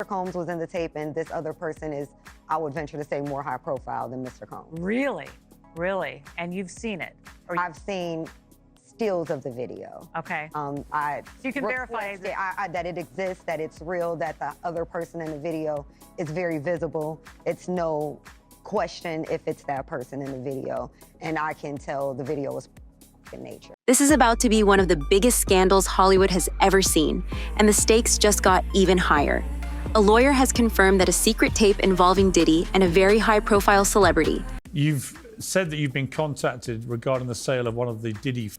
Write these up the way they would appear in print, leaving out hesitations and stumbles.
Combs was in the tape, and this other person is, I would venture to say, more high profile than Mr. Combs. Really? Really? And you've seen it? I've seen stills of the video. Okay. So you can verify that it exists, that it's real, that the other person in the video is very visible. It's no question if it's that person in the video, and I can tell the video was in nature. This is about to be one of the biggest scandals Hollywood has ever seen, and the stakes just got even higher. A lawyer has confirmed that a secret tape involving Diddy and a very high-profile celebrity. You've said that you've been contacted regarding the sale of one of the Diddy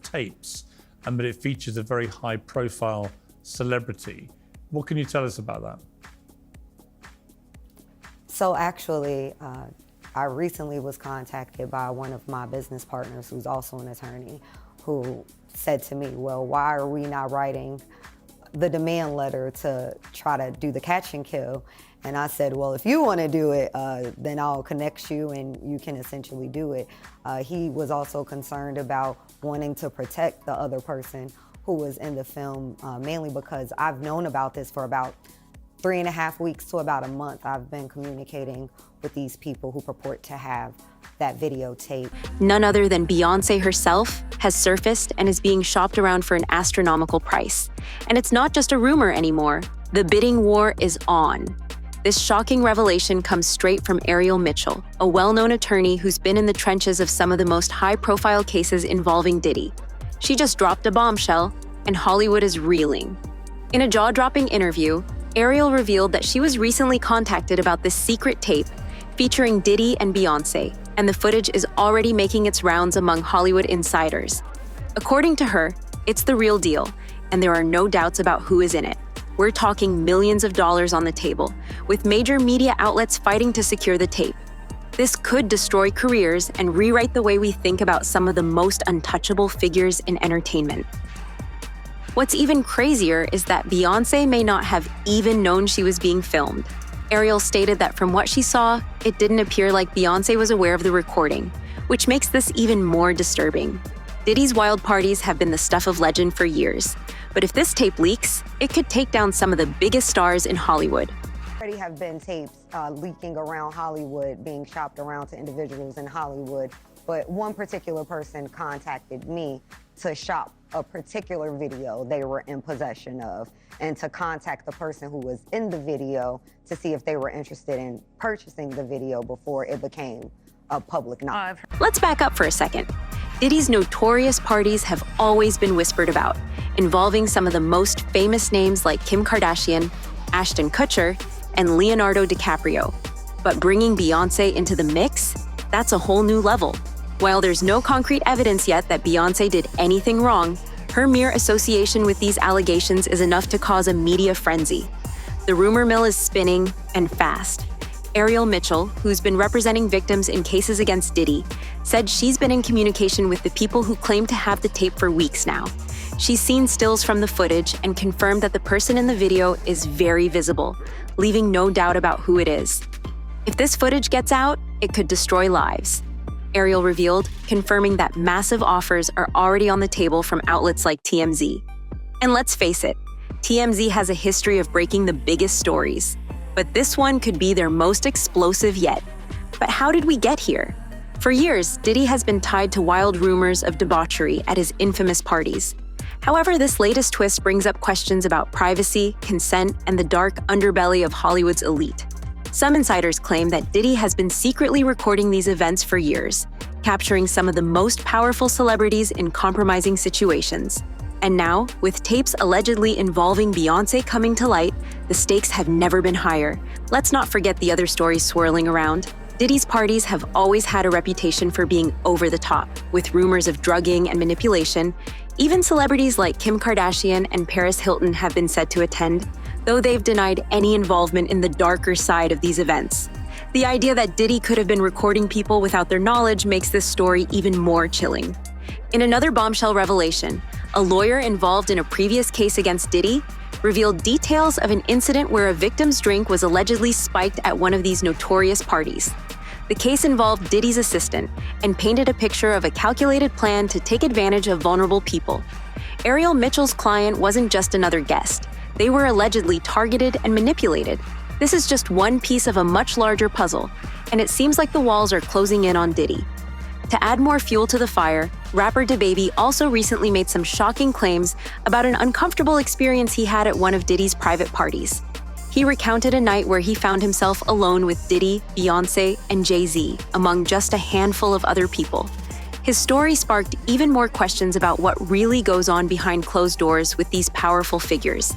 tapes, and that it features a very high-profile celebrity. What can you tell us about that? So actually, I recently was contacted by one of my business partners, who's also an attorney, who said to me, well, why are we not writing the demand letter to try to do the catch and kill? And I said, well, if you want to do it, then I'll connect you and you can essentially do it. He was also concerned about wanting to protect the other person who was in the film, mainly because I've known about this for about 3.5 weeks to about a month. I've been communicating with these people who purport to have that videotape. None other than Beyoncé herself has surfaced and is being shopped around for an astronomical price. And it's not just a rumor anymore. The bidding war is on. This shocking revelation comes straight from Ariel Mitchell, a well-known attorney who's been in the trenches of some of the most high-profile cases involving Diddy. She just dropped a bombshell, and Hollywood is reeling. In a jaw-dropping interview, Ariel revealed that she was recently contacted about this secret tape featuring Diddy and Beyoncé, and the footage is already making its rounds among Hollywood insiders. According to her, it's the real deal, and there are no doubts about who is in it. We're talking millions of dollars on the table, with major media outlets fighting to secure the tape. This could destroy careers and rewrite the way we think about some of the most untouchable figures in entertainment. What's even crazier is that Beyoncé may not have even known she was being filmed. Ariel stated that from what she saw, it didn't appear like Beyoncé was aware of the recording, which makes this even more disturbing. Diddy's wild parties have been the stuff of legend for years, but if this tape leaks, it could take down some of the biggest stars in Hollywood. Already have been tapes leaking around Hollywood, being shopped around to individuals in Hollywood, but one particular person contacted me to shop a particular video they were in possession of, and to contact the person who was in the video to see if they were interested in purchasing the video before it became a public knowledge. Let's back up for a second. Diddy's notorious parties have always been whispered about, involving some of the most famous names like Kim Kardashian, Ashton Kutcher, and Leonardo DiCaprio. But bringing Beyoncé into the mix, that's a whole new level. While there's no concrete evidence yet that Beyoncé did anything wrong, her mere association with these allegations is enough to cause a media frenzy. The rumor mill is spinning, and fast. Ariel Mitchell, who's been representing victims in cases against Diddy, said she's been in communication with the people who claim to have the tape for weeks now. She's seen stills from the footage and confirmed that the person in the video is very visible, leaving no doubt about who it is. If this footage gets out, it could destroy lives. Ariel revealed, confirming that massive offers are already on the table from outlets like TMZ. And let's face it, TMZ has a history of breaking the biggest stories. But this one could be their most explosive yet. But how did we get here? For years, Diddy has been tied to wild rumors of debauchery at his infamous parties. However, this latest twist brings up questions about privacy, consent, and the dark underbelly of Hollywood's elite. Some insiders claim that Diddy has been secretly recording these events for years, capturing some of the most powerful celebrities in compromising situations. And now, with tapes allegedly involving Beyoncé coming to light, the stakes have never been higher. Let's not forget the other stories swirling around. Diddy's parties have always had a reputation for being over the top, with rumors of drugging and manipulation. Even celebrities like Kim Kardashian and Paris Hilton have been said to attend, though they've denied any involvement in the darker side of these events. The idea that Diddy could have been recording people without their knowledge makes this story even more chilling. In another bombshell revelation, a lawyer involved in a previous case against Diddy revealed details of an incident where a victim's drink was allegedly spiked at one of these notorious parties. The case involved Diddy's assistant and painted a picture of a calculated plan to take advantage of vulnerable people. Ariel Mitchell's client wasn't just another guest. They were allegedly targeted and manipulated. This is just one piece of a much larger puzzle, and it seems like the walls are closing in on Diddy. To add more fuel to the fire, rapper DaBaby also recently made some shocking claims about an uncomfortable experience he had at one of Diddy's private parties. He recounted a night where he found himself alone with Diddy, Beyoncé, and Jay-Z, among just a handful of other people. His story sparked even more questions about what really goes on behind closed doors with these powerful figures.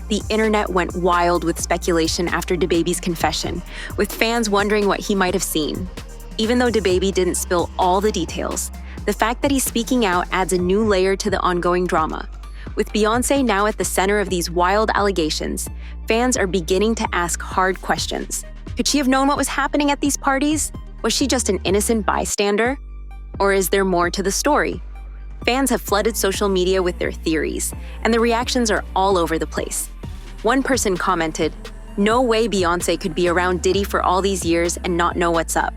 The internet went wild with speculation after DaBaby's confession, with fans wondering what he might have seen. Even though DaBaby didn't spill all the details, the fact that he's speaking out adds a new layer to the ongoing drama. With Beyoncé now at the center of these wild allegations, fans are beginning to ask hard questions. Could she have known what was happening at these parties? Was she just an innocent bystander? Or is there more to the story? Fans have flooded social media with their theories, and the reactions are all over the place. One person commented, "No way Beyoncé could be around Diddy for all these years and not know what's up.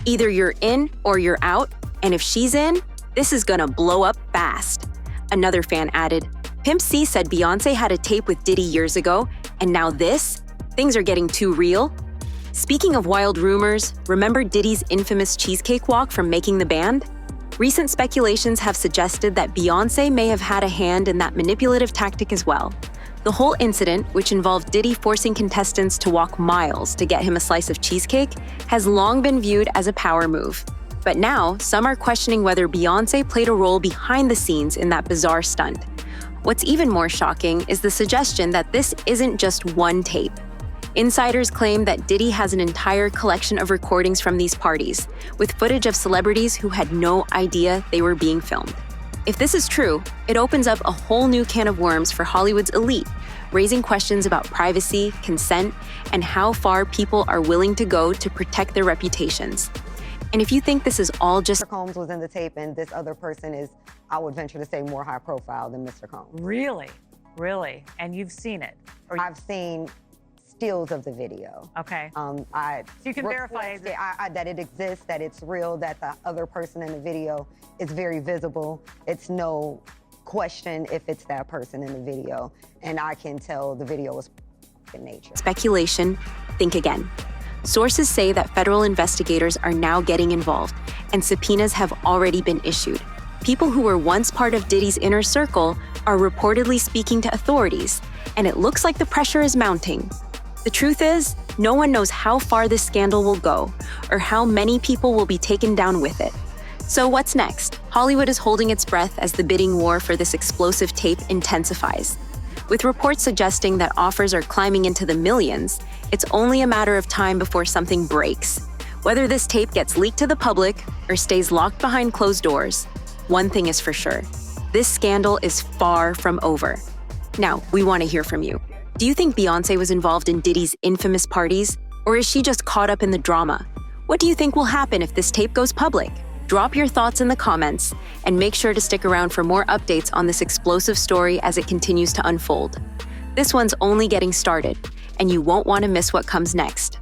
Either you're in or you're out, and if she's in, this is gonna blow up fast." Another fan added, "Pimp C said Beyoncé had a tape with Diddy years ago, and now this? Things are getting too real." Speaking of wild rumors, remember Diddy's infamous cheesecake walk from making the band? Recent speculations have suggested that Beyoncé may have had a hand in that manipulative tactic as well. The whole incident, which involved Diddy forcing contestants to walk miles to get him a slice of cheesecake, has long been viewed as a power move. But now, some are questioning whether Beyoncé played a role behind the scenes in that bizarre stunt. What's even more shocking is the suggestion that this isn't just one tape. Insiders claim that Diddy has an entire collection of recordings from these parties, with footage of celebrities who had no idea they were being filmed. If this is true, it opens up a whole new can of worms for Hollywood's elite, raising questions about privacy, consent, and how far people are willing to go to protect their reputations. And if you think this is all just Mr. Combs was in the tape, and this other person is, I would venture to say, more high profile than Mr. Combs. Really? Really? And you've seen it? Or I've seen stills of the video. Okay. So you can verify that it exists, that it's real, that the other person in the video is very visible. It's no question if it's that person in the video, and I can tell the video was in nature. speculation, think again. Sources say that federal investigators are now getting involved, and subpoenas have already been issued. People who were once part of Diddy's inner circle are reportedly speaking to authorities, and it looks like the pressure is mounting. The truth is, no one knows how far this scandal will go, or how many people will be taken down with it. So what's next? Hollywood is holding its breath as the bidding war for this explosive tape intensifies. With reports suggesting that offers are climbing into the millions, it's only a matter of time before something breaks. Whether this tape gets leaked to the public or stays locked behind closed doors, one thing is for sure: this scandal is far from over. Now, we want to hear from you. Do you think Beyoncé was involved in Diddy's infamous parties, or is she just caught up in the drama? What do you think will happen if this tape goes public? Drop your thoughts in the comments, and make sure to stick around for more updates on this explosive story as it continues to unfold. This one's only getting started, and you won't want to miss what comes next.